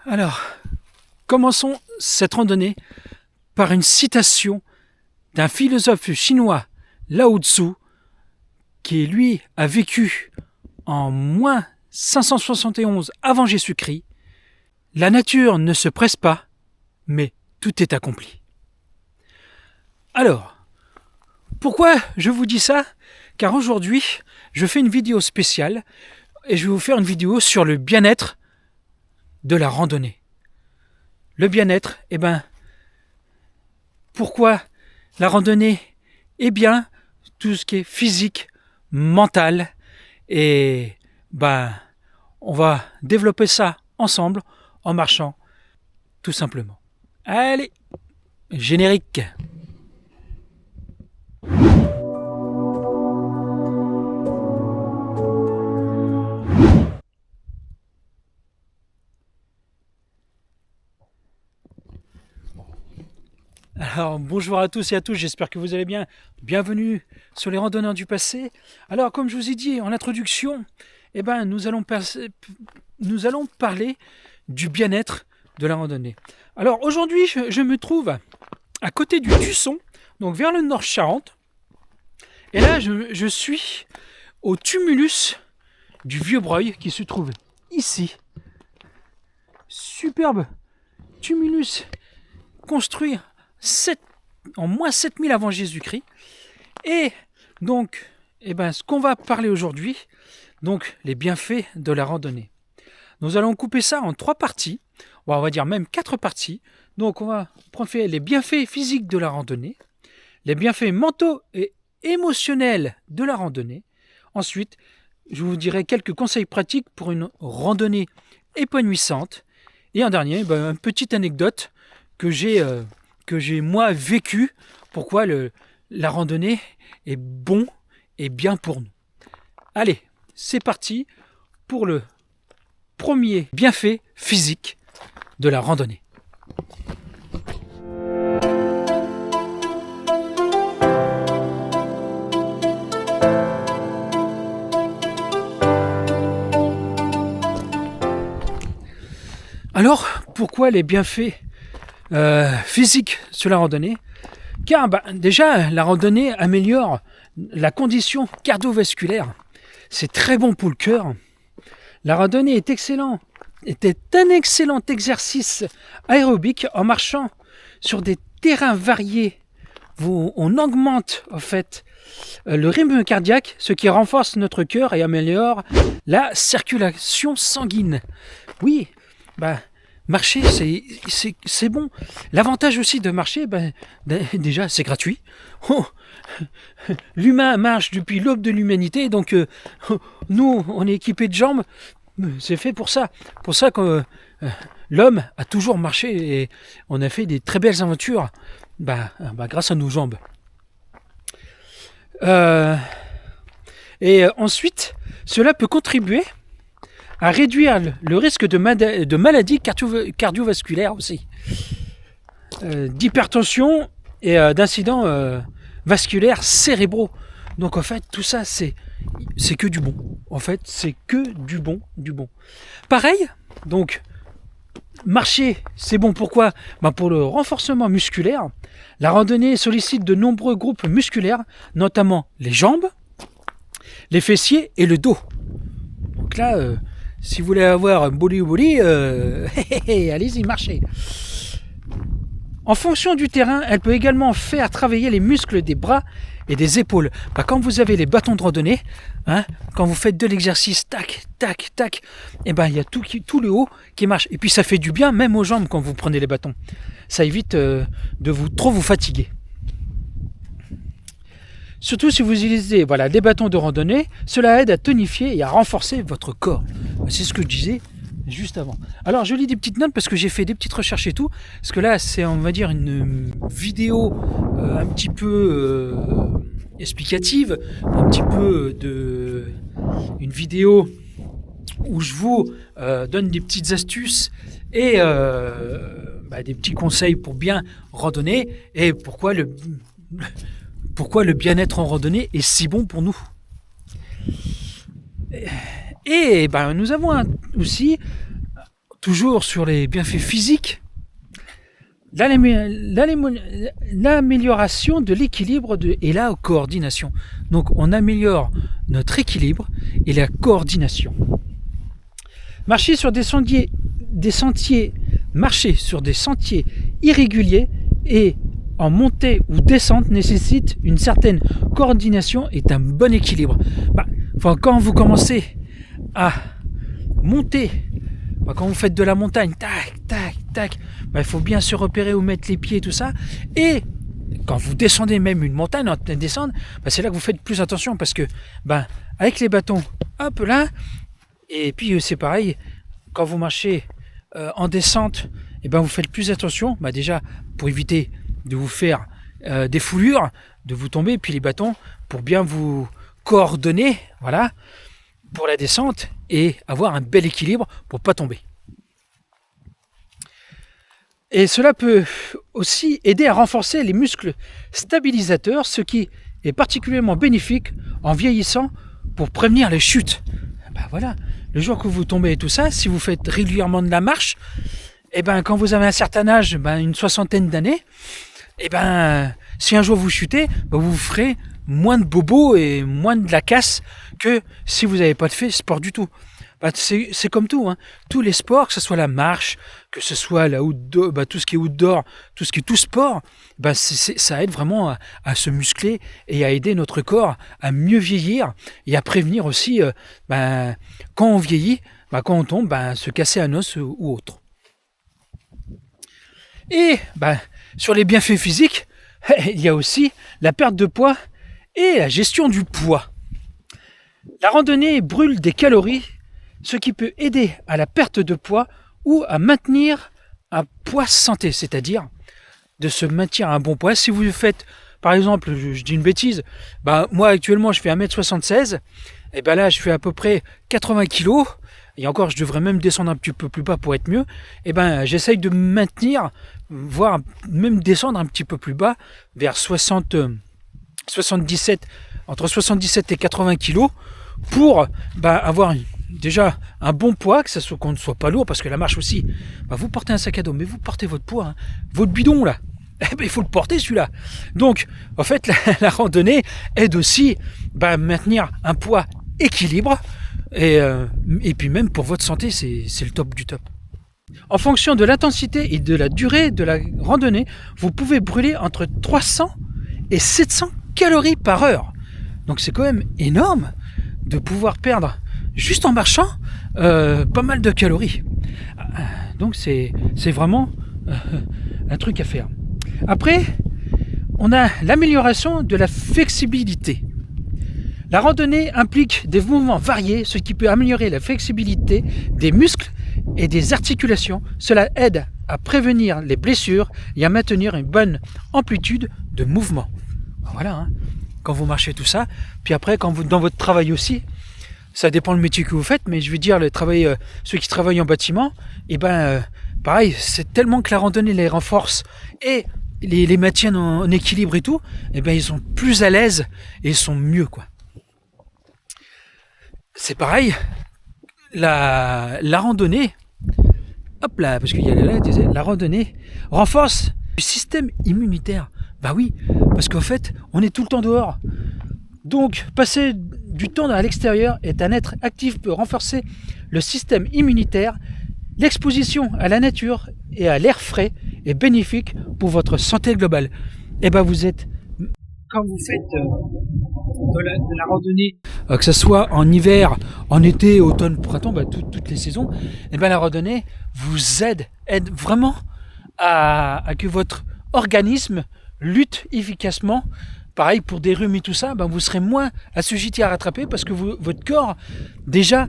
Alors, commençons cette randonnée par une citation d'un philosophe chinois, Lao Tzu, qui lui a vécu en moins 571 avant Jésus-Christ. La nature ne se presse pas, mais tout est accompli. Alors, pourquoi je vous dis ça ? Car aujourd'hui, je fais une vidéo spéciale et je vais vous faire une vidéo sur le bien-être de la randonnée. Le bien-être, pourquoi la randonnée ? Eh bien, tout ce qui est physique, mental, et on va développer ça ensemble en marchant, tout simplement. Allez, générique. Alors, bonjour à tous et à toutes, j'espère que vous allez bien. Bienvenue sur les randonneurs du passé. Alors, comme je vous ai dit en introduction, nous allons parler du bien-être de la randonnée. Alors, aujourd'hui, je me trouve à côté du Tusson, donc vers le Nord-Charente. Et là, je suis au tumulus du Vieux-Breuil qui se trouve ici. Superbe tumulus construit en moins 7000 avant Jésus-Christ. Et donc, ce qu'on va parler aujourd'hui, donc les bienfaits de la randonnée. Nous allons couper ça en 3 parties, on va dire même 4 parties. Donc on va prendre les bienfaits physiques de la randonnée, les bienfaits mentaux et émotionnels de la randonnée. Ensuite, je vous dirai quelques conseils pratiques pour une randonnée épanouissante. Et en dernier, une petite anecdote que j'ai moi vécu, pourquoi la randonnée est bon et bien pour nous. Allez, c'est parti pour le premier bienfait physique de la randonnée. Alors, pourquoi les bienfaits physiques sur la randonnée ? Car déjà, la randonnée améliore la condition cardiovasculaire. C'est très bon pour le cœur. La randonnée était un excellent exercice aérobique en marchant sur des terrains variés. On augmente en fait le rythme cardiaque, ce qui renforce notre cœur et améliore la circulation sanguine. Oui, marcher, c'est bon. L'avantage aussi de marcher, déjà, c'est gratuit. L'humain marche depuis l'aube de l'humanité, donc nous, on est équipés de jambes. C'est fait pour ça. Pour ça que l'homme a toujours marché et on a fait des très belles aventures grâce à nos jambes. Et ensuite, cela peut contribuer à réduire le risque de maladies cardiovasculaires aussi, d'hypertension et d'incidents vasculaires cérébraux. Donc en fait, tout ça, c'est que du bon. En fait, c'est que du bon. Pareil, donc, marcher, c'est bon. Pourquoi ? Pour le renforcement musculaire. La randonnée sollicite de nombreux groupes musculaires, notamment les jambes, les fessiers et le dos. Donc là, si vous voulez avoir un boli, allez-y, marchez. En fonction du terrain, elle peut également faire travailler les muscles des bras et des épaules. Quand vous avez les bâtons de randonnée, quand vous faites de l'exercice, tac, tac, tac, il y a tout le haut qui marche. Et puis ça fait du bien même aux jambes quand vous prenez les bâtons. Ça évite de trop vous fatiguer. Surtout si vous utilisez des bâtons de randonnée, cela aide à tonifier et à renforcer votre corps. C'est ce que je disais juste avant. Alors je lis des petites notes parce que j'ai fait des petites recherches et tout. Parce que là c'est, on va dire, une vidéo un petit peu explicative, un petit peu une vidéo où je vous donne des petites astuces et des petits conseils pour bien randonner et pourquoi le bien-être en randonnée est si bon pour nous. Et nous avons aussi toujours sur les bienfaits physiques, l'amélioration de l'équilibre et la coordination. Donc on améliore notre équilibre et la coordination. Marcher sur marcher sur des sentiers irréguliers et en montée ou descente nécessite une certaine coordination et un bon équilibre. Quand vous commencez à monter, quand vous faites de la montagne, tac, tac, tac, il faut bien se repérer où mettre les pieds, tout ça. Et quand vous descendez même une montagne, en pleine descente, c'est là que vous faites plus attention parce que, avec les bâtons, hop là, et puis c'est pareil, quand vous marchez en descente, vous faites plus attention, déjà pour éviter de vous faire des foulures, de vous tomber, puis les bâtons pour bien vous coordonner, voilà, pour la descente et avoir un bel équilibre pour pas tomber. Et cela peut aussi aider à renforcer les muscles stabilisateurs, ce qui est particulièrement bénéfique en vieillissant pour prévenir les chutes. Voilà, le jour que vous tombez et tout ça, si vous faites régulièrement de la marche, quand vous avez un certain âge, une soixantaine d'années, si un jour vous chutez, vous ferez moins de bobos et moins de la casse que si vous n'avez pas fait sport du tout. C'est comme tout, hein. Tous les sports, que ce soit la marche, que ce soit la outdoor, tout ce qui est outdoor, tout ce qui est tout sport, ça aide vraiment à se muscler et à aider notre corps à mieux vieillir et à prévenir aussi, quand on vieillit, quand on tombe, se casser un os ou autre. Et sur les bienfaits physiques, il y a aussi la perte de poids et la gestion du poids. La randonnée brûle des calories, ce qui peut aider à la perte de poids ou à maintenir un poids santé, c'est-à-dire de se maintenir un bon poids. Si vous faites, par exemple, je dis une bêtise, moi actuellement je fais 1m76, et là je fais à peu près 80 kg, et encore je devrais même descendre un petit peu plus bas pour être mieux, j'essaye de maintenir, voire même descendre un petit peu plus bas, vers 77, entre 77 et 80 kg, pour avoir déjà un bon poids, qu'on ne soit pas lourd, parce que la marche aussi, vous portez un sac à dos, mais vous portez votre poids, hein, votre bidon là, il faut le porter celui-là. Donc en fait la randonnée aide aussi maintenir un poids équilibre, et puis même pour votre santé c'est le top du top. En fonction de l'intensité et de la durée de la randonnée, vous pouvez brûler entre 300 et 700 calories par heure. Donc c'est quand même énorme de pouvoir perdre, juste en marchant, pas mal de calories. Donc c'est vraiment un truc à faire. Après, on a l'amélioration de la flexibilité. La randonnée implique des mouvements variés, ce qui peut améliorer la flexibilité des muscles et des articulations. Cela aide à prévenir les blessures et à maintenir une bonne amplitude de mouvement. Voilà, hein, quand vous marchez tout ça. Puis après, quand vous dans votre travail aussi, ça dépend le métier que vous faites, mais je veux dire, ceux qui travaillent en bâtiment, pareil, c'est tellement que la randonnée les renforce et les maintiennent en équilibre et tout, ils sont plus à l'aise et ils sont mieux, quoi. C'est pareil, la randonnée, hop là, parce qu'il y a la randonnée renforce le système immunitaire. Oui, parce qu'en fait, on est tout le temps dehors. Donc, passer du temps à l'extérieur et un être actif peut renforcer le système immunitaire. L'exposition à la nature et à l'air frais est bénéfique pour votre santé globale. Vous êtes, quand vous faites de la randonnée, que ce soit en hiver, en été, automne, printemps, toutes les saisons, la randonnée vous aide vraiment à que votre organisme lutte efficacement. Pareil pour des rhumes et tout ça, vous serez moins assujetti à rattraper parce que votre corps déjà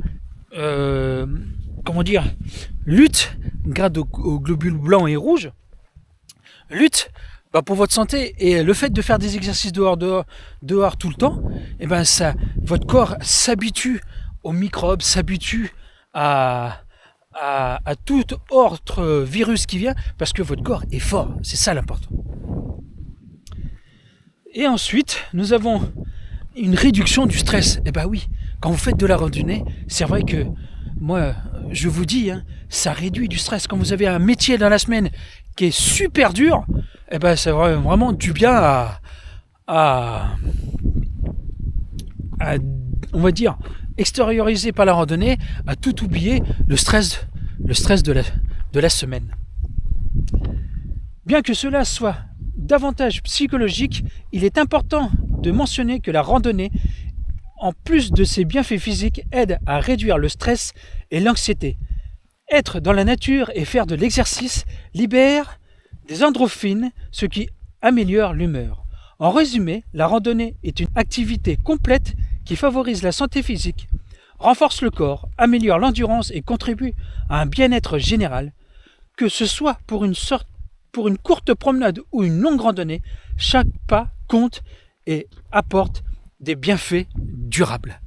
lutte grâce aux globules blancs et rouges, lutte pour votre santé. Et le fait de faire des exercices dehors tout le temps, votre corps s'habitue aux microbes, s'habitue à tout autre virus qui vient, parce que votre corps est fort. C'est ça l'important. Et ensuite, nous avons une réduction du stress. Oui, quand vous faites de la randonnée, c'est vrai que moi, je vous dis, hein, ça réduit du stress. Quand vous avez un métier dans la semaine qui est super dur, eh ben, ça va vraiment du bien à, on va dire, extérioriser par la randonnée, à tout oublier le stress de la semaine. Bien que cela soit davantage psychologique, il est important de mentionner que la randonnée, en plus de ses bienfaits physiques, aide à réduire le stress et l'anxiété. Être dans la nature et faire de l'exercice libère des endorphines, ce qui améliore l'humeur. En résumé, la randonnée est une activité complète qui favorise la santé physique, renforce le corps, améliore l'endurance et contribue à un bien-être général. Que ce soit pour une courte promenade ou une longue randonnée, chaque pas compte et apporte des bienfaits durables.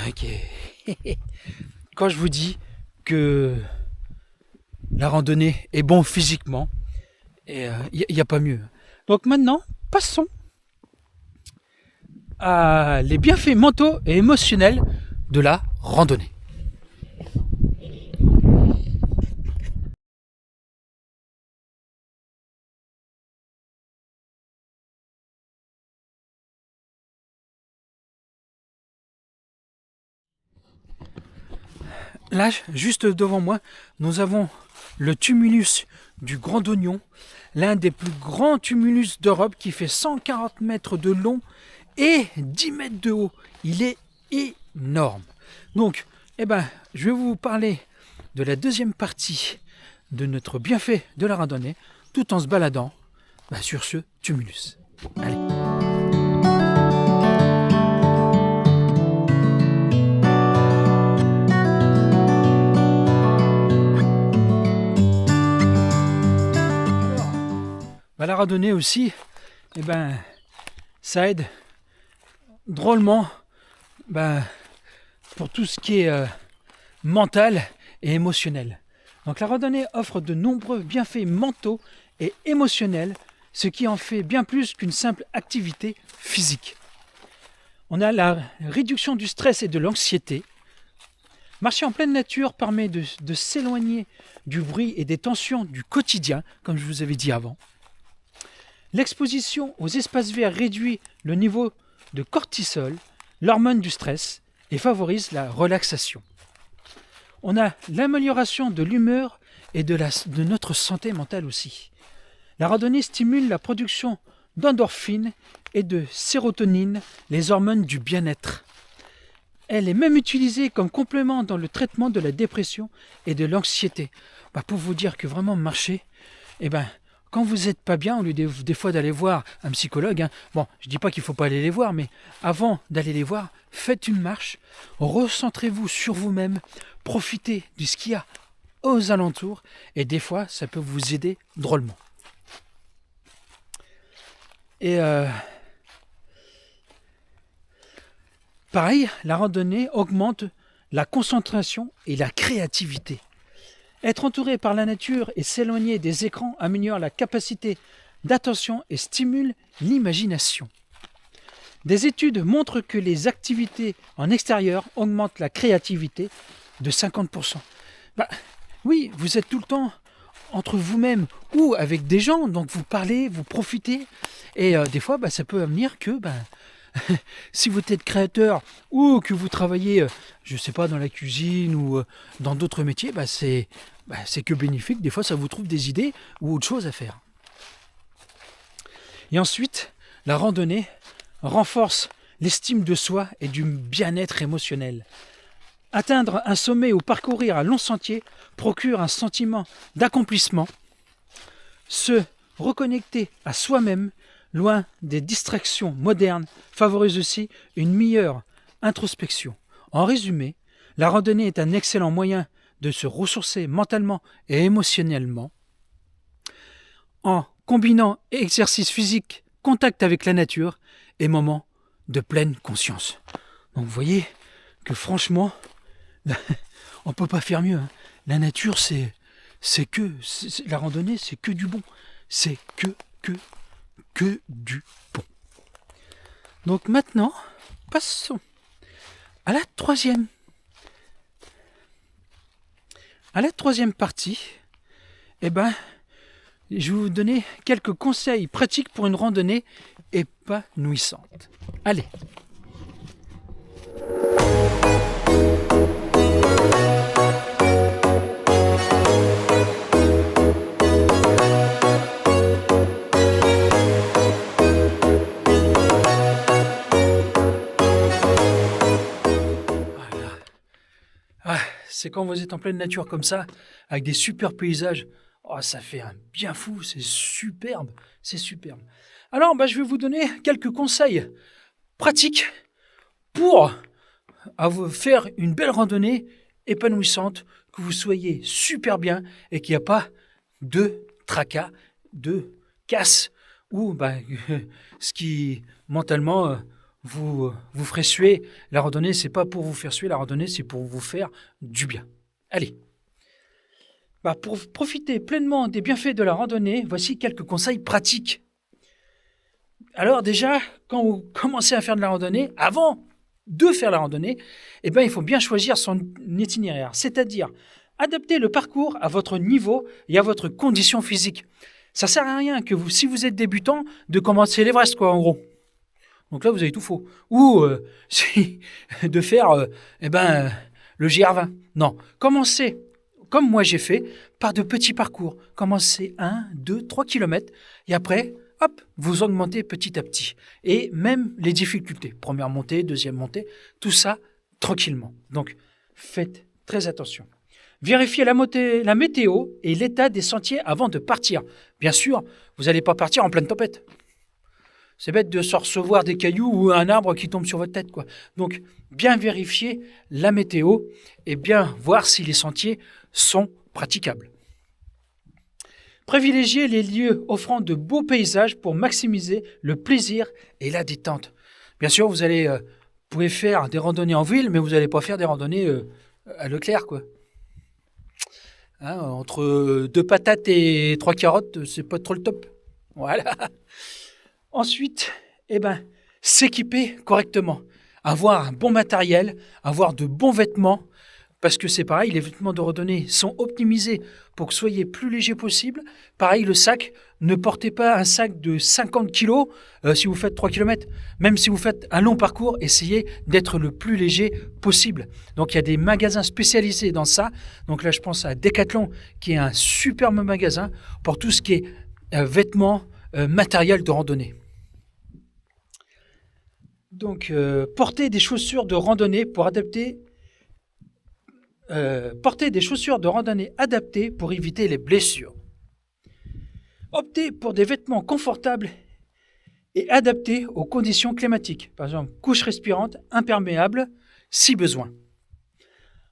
Ok. Quand je vous dis que la randonnée est bon physiquement, il n'y a pas mieux. Donc maintenant, passons à les bienfaits mentaux et émotionnels de la randonnée. Là, juste devant moi, nous avons le tumulus du Grand Ognon, l'un des plus grands tumulus d'Europe qui fait 140 mètres de long et 10 mètres de haut. Il est énorme. Donc, je vais vous parler de la deuxième partie de notre bienfait de la randonnée, tout en se baladant sur ce tumulus. Allez. La randonnée aussi, ça aide drôlement pour tout ce qui est mental et émotionnel. Donc la randonnée offre de nombreux bienfaits mentaux et émotionnels, ce qui en fait bien plus qu'une simple activité physique. On a la réduction du stress et de l'anxiété. Marcher en pleine nature permet de s'éloigner du bruit et des tensions du quotidien, comme je vous avais dit avant. L'exposition aux espaces verts réduit le niveau de cortisol, l'hormone du stress, et favorise la relaxation. On a l'amélioration de l'humeur et de notre santé mentale aussi. La randonnée stimule la production d'endorphines et de sérotonine, les hormones du bien-être. Elle est même utilisée comme complément dans le traitement de la dépression et de l'anxiété. Pour vous dire que vraiment marcher, quand vous n'êtes pas bien, au lieu des fois d'aller voir un psychologue, je ne dis pas qu'il ne faut pas aller les voir, mais avant d'aller les voir, faites une marche, recentrez-vous sur vous-même, profitez de ce qu'il y a aux alentours, et des fois, ça peut vous aider drôlement. Et pareil, la randonnée augmente la concentration et la créativité. Être entouré par la nature et s'éloigner des écrans améliore la capacité d'attention et stimule l'imagination. Des études montrent que les activités en extérieur augmentent la créativité de 50%. Oui, vous êtes tout le temps entre vous-même ou avec des gens, donc vous parlez, vous profitez, et des fois ça peut amener que si vous êtes créateur ou que vous travaillez, je sais pas, dans la cuisine ou dans d'autres métiers, c'est que bénéfique. Des fois, ça vous trouve des idées ou autre chose à faire. Et ensuite, la randonnée renforce l'estime de soi et du bien-être émotionnel. Atteindre un sommet ou parcourir un long sentier procure un sentiment d'accomplissement. Se reconnecter à soi-même, loin des distractions modernes, favorise aussi une meilleure introspection. En résumé, la randonnée est un excellent moyen de se ressourcer mentalement et émotionnellement en combinant exercice physique, contact avec la nature et moments de pleine conscience. Donc vous voyez que franchement, on ne peut pas faire mieux. La nature, la randonnée, c'est que du bon. C'est que du bon. Donc maintenant, passons à la troisième À la troisième partie, je vais vous donner quelques conseils pratiques pour une randonnée épanouissante. Allez. C'est quand vous êtes en pleine nature comme ça, avec des super paysages, oh, ça fait un bien fou, c'est superbe, c'est superbe. Alors, je vais vous donner quelques conseils pratiques pour vous faire une belle randonnée épanouissante, que vous soyez super bien et qu'il n'y a pas de tracas, de casse ou ce qui mentalement vous ferez suer. La randonnée, c'est pas pour vous faire suer, la randonnée, c'est pour vous faire du bien. Allez. Pour profiter pleinement des bienfaits de la randonnée, voici quelques conseils pratiques. Alors déjà, quand vous commencez à faire de la randonnée, avant de faire la randonnée, il faut bien choisir son itinéraire, c'est-à-dire adapter le parcours à votre niveau et à votre condition physique. Ça sert à rien que si vous êtes débutant, de commencer l'Everest, en gros. Donc là, vous avez tout faux. Ou de faire le GR20. Non, commencez, comme moi j'ai fait, par de petits parcours. Commencez 1, 2, 3 km et après, hop, vous augmentez petit à petit. Et même les difficultés. Première montée, deuxième montée, tout ça tranquillement. Donc, faites très attention. Vérifiez la météo et l'état des sentiers avant de partir. Bien sûr, vous n'allez pas partir en pleine tempête. C'est bête de se recevoir des cailloux ou un arbre qui tombe sur votre tête, quoi. Donc, bien vérifier la météo et bien voir si les sentiers sont praticables. Privilégiez les lieux offrant de beaux paysages pour maximiser le plaisir et la détente. Bien sûr, vous pouvez faire des randonnées en ville, mais vous n'allez pas faire des randonnées à Leclerc, quoi. Entre 2 patates et 3 carottes, c'est pas trop le top. Voilà. Ensuite, s'équiper correctement, avoir un bon matériel, avoir de bons vêtements, parce que c'est pareil, les vêtements de randonnée sont optimisés pour que vous soyez plus léger possible. Pareil, le sac, ne portez pas un sac de 50 kg si vous faites 3 km. Même si vous faites un long parcours, essayez d'être le plus léger possible. Donc, il y a des magasins spécialisés dans ça. Donc là, je pense à Decathlon, qui est un superbe magasin pour tout ce qui est vêtements, matériel de randonnée. Donc, portez des chaussures de randonnée adaptées pour éviter les blessures. Optez pour des vêtements confortables et adaptés aux conditions climatiques. Par exemple, couche respirante, imperméable, si besoin.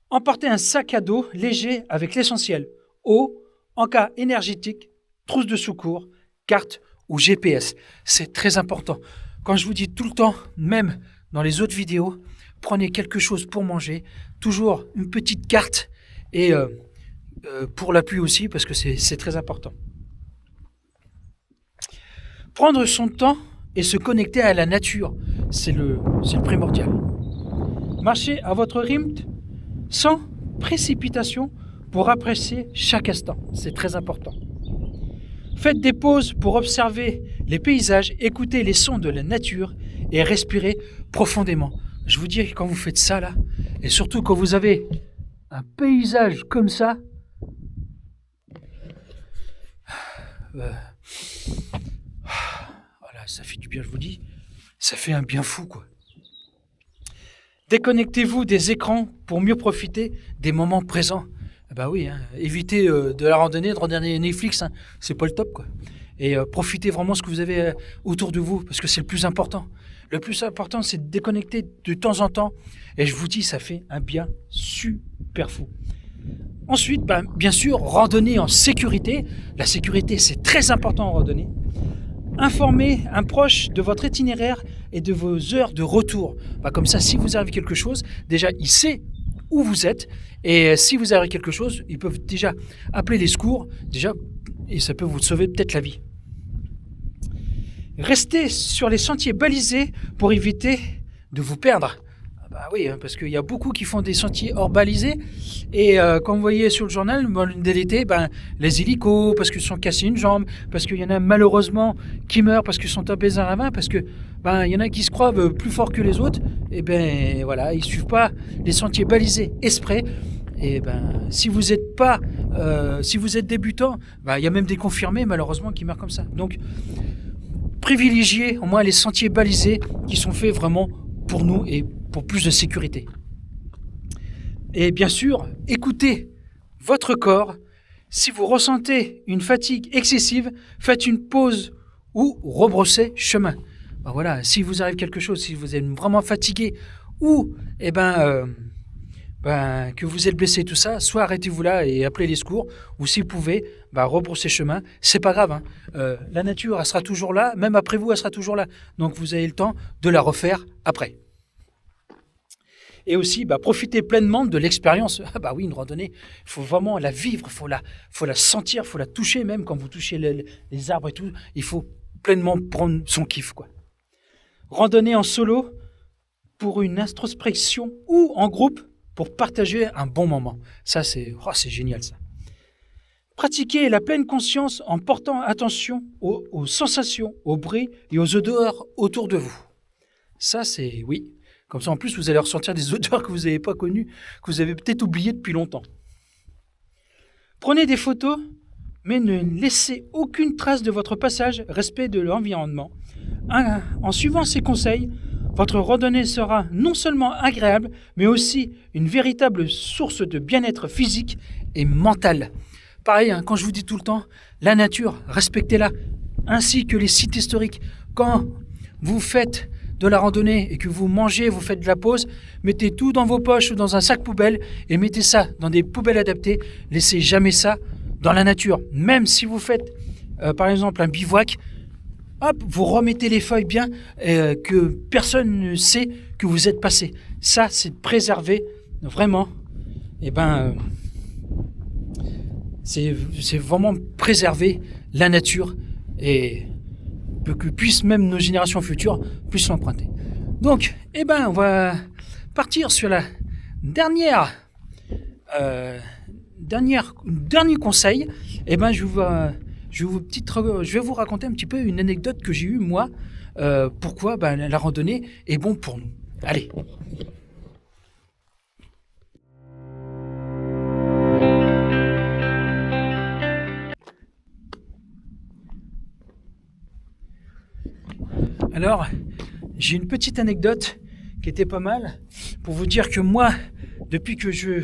Emportez un sac à dos léger avec l'essentiel. Eau, encas énergétique, trousse de secours, carte ou GPS. C'est très important. Quand je vous dis tout le temps, même dans les autres vidéos, prenez quelque chose pour manger, toujours une petite carte et pour la pluie aussi parce que c'est très important. Prendre son temps et se connecter à la nature, c'est le primordial. Marchez à votre rythme sans précipitation pour apprécier chaque instant, c'est très important. Faites des pauses pour observer les paysages, écouter les sons de la nature et respirer profondément. Je vous dis, quand vous faites ça là, et surtout quand vous avez un paysage comme ça, voilà, ça fait du bien, je vous dis, ça fait un bien fou, quoi. Déconnectez-vous des écrans pour mieux profiter des moments présents. Oui, évitez de la randonnée, de regarder Netflix, c'est pas le top, quoi. Et profitez vraiment de ce que vous avez autour de vous, parce que c'est le plus important. Le plus important, c'est de déconnecter de temps en temps. Et je vous dis, ça fait un bien super fou. Ensuite, bien sûr, randonnée en sécurité. La sécurité, c'est très important en randonnée. Informez un proche de votre itinéraire et de vos heures de retour. Comme ça, si vous arrive quelque chose, déjà, il sait où vous êtes. Et si vous avez quelque chose, ils peuvent déjà appeler les secours, et ça peut vous sauver peut-être la vie. Restez sur les sentiers balisés pour éviter de vous perdre. bah oui, hein, parce qu'il y a beaucoup qui font des sentiers hors balisés. Et comme vous voyez sur le journal, dès l'été, ben, les hélicos, parce qu'ils se sont cassés une jambe, parce qu'il y en a malheureusement qui meurent parce qu'ils sont tombés dans un ravin, parce que ben, il y en a qui se croient plus forts que les autres. Et ben voilà, ils suivent pas les sentiers balisés exprès. Et ben, si vous êtes pas, si vous êtes débutant, ben, il y a même des confirmés malheureusement qui meurent comme ça. Donc, privilégiez au moins les sentiers balisés qui sont faits vraiment pour nous et pour plus de sécurité. Et bien sûr, écoutez votre corps. Si vous ressentez une fatigue excessive, faites une pause ou rebroussez chemin. Ben voilà, si vous arrive quelque chose, si vous êtes vraiment fatigué ou que vous êtes blessé, tout ça, soit arrêtez-vous là et appelez les secours, ou si vous pouvez, rebroussez chemin. C'est pas grave, hein. La nature, elle sera toujours là, même après vous, elle sera toujours là. Donc vous avez le temps de la refaire après. Et aussi, profitez pleinement de l'expérience. Ah bah oui, une randonnée, il faut vraiment la vivre, il faut la sentir, il faut la toucher même quand vous touchez les arbres et tout. Il faut pleinement prendre son kiff, quoi. Randonnée en solo pour une introspection ou en groupe pour partager un bon moment. Ça, c'est génial, ça. Pratiquez la pleine conscience en portant attention aux sensations, aux bruits et aux odeurs autour de vous. Ça, c'est oui. Comme ça, en plus, vous allez ressentir des odeurs que vous n'avez pas connues, que vous avez peut-être oubliées depuis longtemps. Prenez des photos, mais ne laissez aucune trace de votre passage, respect de l'environnement. En suivant ces conseils, votre randonnée sera non seulement agréable, mais aussi une véritable source de bien-être physique et mental. Pareil, hein, quand je vous dis tout le temps, la nature, respectez-la, ainsi que les sites historiques. Quand vous faites de la randonnée et que vous mangez, vous faites de la pause, mettez tout dans vos poches ou dans un sac poubelle et mettez ça dans des poubelles adaptées. Laissez jamais ça dans la nature. Même si vous faites, par exemple, un bivouac, hop, vous remettez les feuilles bien, que personne ne sait que vous êtes passé. Ça, c'est préserver vraiment. C'est vraiment préserver la nature et que puissent même nos générations futures puissent l'emprunter. Donc, on va partir sur la dernier conseil. Je vais vous raconter un petit peu une anecdote que j'ai eue moi. Pourquoi la randonnée est bon pour nous. Allez. Alors, j'ai une petite anecdote qui était pas mal pour vous dire que moi, depuis que je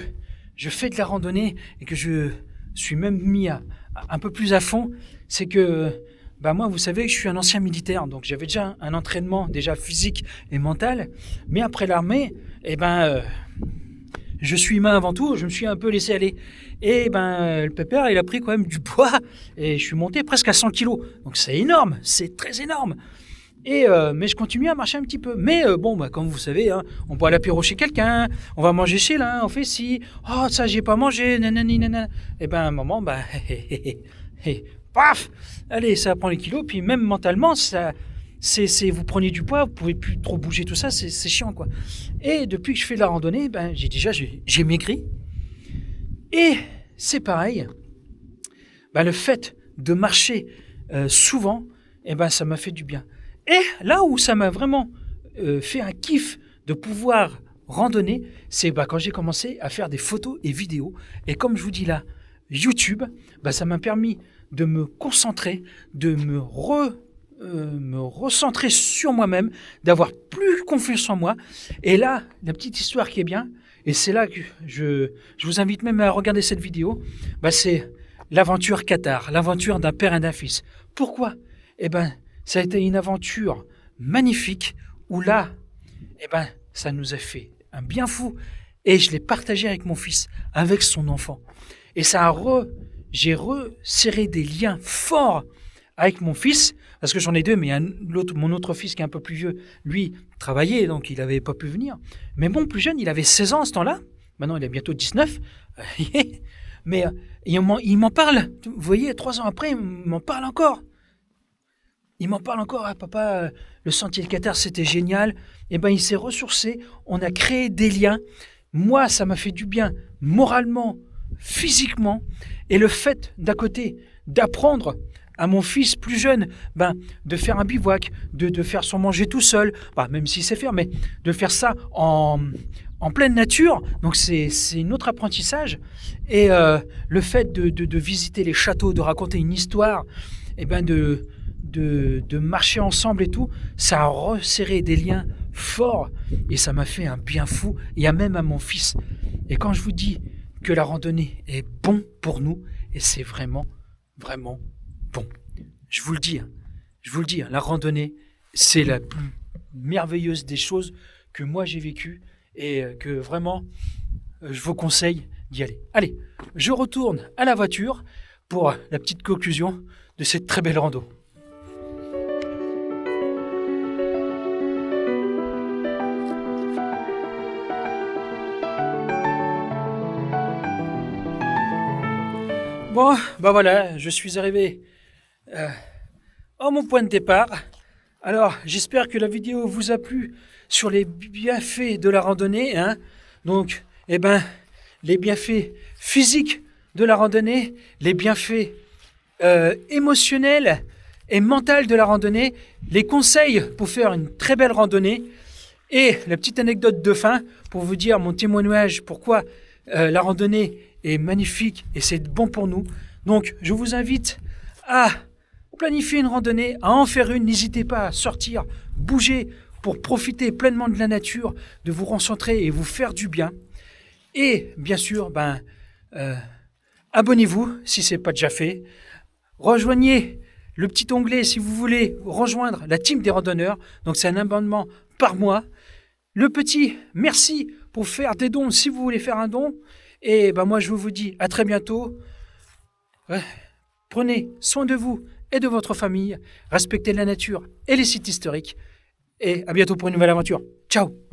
fais de la randonnée et que je suis même mis un peu plus à fond, c'est que moi, vous savez, je suis un ancien militaire, donc j'avais déjà un entraînement déjà physique et mental, mais après l'armée, je suis humain avant tout, je me suis un peu laissé aller. Et le pépère, il a pris quand même du poids et je suis monté presque à 100 kilos. Donc c'est énorme, c'est très énorme. Mais je continue à marcher un petit peu. Mais comme vous savez, hein, on boit l'apéro chez quelqu'un, on va manger chez l'un, on fait ci. Oh, ça, j'ai pas mangé, nanani, nanana. Et à un moment, paf, allez, ça prend les kilos. Puis même mentalement, ça, vous prenez du poids, vous pouvez plus trop bouger, tout ça, c'est chiant, quoi. Et depuis que je fais de la randonnée, j'ai maigri. Et c'est pareil. Le fait de marcher souvent, ça m'a fait du bien. Et là où ça m'a vraiment fait un kiff de pouvoir randonner, c'est quand j'ai commencé à faire des photos et vidéos. Et comme je vous dis là, YouTube, ça m'a permis de me concentrer, de me recentrer sur moi-même, d'avoir plus confiance en moi. Et là, la petite histoire qui est bien, et c'est là que je vous invite même à regarder cette vidéo, c'est l'aventure Qatar, l'aventure d'un père et d'un fils. Pourquoi ? Ça a été une aventure magnifique où là, ça nous a fait un bien fou. Et je l'ai partagé avec mon fils, avec son enfant. Et j'ai resserré des liens forts avec mon fils, parce que j'en ai deux, mais mon autre fils qui est un peu plus vieux, lui, travaillait, donc il n'avait pas pu venir. Mais mon plus jeune, il avait 16 ans à ce temps-là. Maintenant, il a bientôt 19. Mais il m'en parle. Vous voyez, 3 ans après, il m'en parle encore. il m'en parle encore, ah, papa, le sentier de Qatar, c'était génial. Et ben, il s'est ressourcé, on a créé des liens. Moi, ça m'a fait du bien moralement, physiquement. Et le fait, d'à côté, d'apprendre à mon fils plus jeune, de faire un bivouac, de faire son manger tout seul, même s'il sait faire, mais de faire ça en pleine nature. Donc c'est un autre apprentissage. Et le fait de visiter les châteaux, de raconter une histoire, et de marcher ensemble et tout, ça a resserré des liens forts et ça m'a fait un bien fou. Il y a même à mon fils. Et quand je vous dis que la randonnée est bon pour nous, et c'est vraiment, vraiment bon. Je vous le dis, la randonnée, c'est la plus merveilleuse des choses que moi j'ai vécues et que vraiment, je vous conseille d'y aller. Allez, je retourne à la voiture pour la petite conclusion de cette très belle rando. Bon, voilà, je suis arrivé à mon point de départ. Alors, j'espère que la vidéo vous a plu sur les bienfaits de la randonnée. Donc, les bienfaits physiques de la randonnée, les bienfaits émotionnels et mentaux de la randonnée, les conseils pour faire une très belle randonnée et la petite anecdote de fin pour vous dire mon témoignage pourquoi la randonnée est magnifique et c'est bon pour nous. Donc, je vous invite à planifier une randonnée, à en faire une. N'hésitez pas à sortir, bouger pour profiter pleinement de la nature, de vous concentrer et vous faire du bien. Et bien sûr, abonnez-vous si ce n'est pas déjà fait. Rejoignez le petit onglet si vous voulez rejoindre la team des randonneurs. Donc, c'est un abonnement par mois. Le petit merci pour faire des dons si vous voulez faire un don. Et moi, je vous dis à très bientôt. Prenez soin de vous et de votre famille. Respectez la nature et les sites historiques. Et à bientôt pour une nouvelle aventure. Ciao!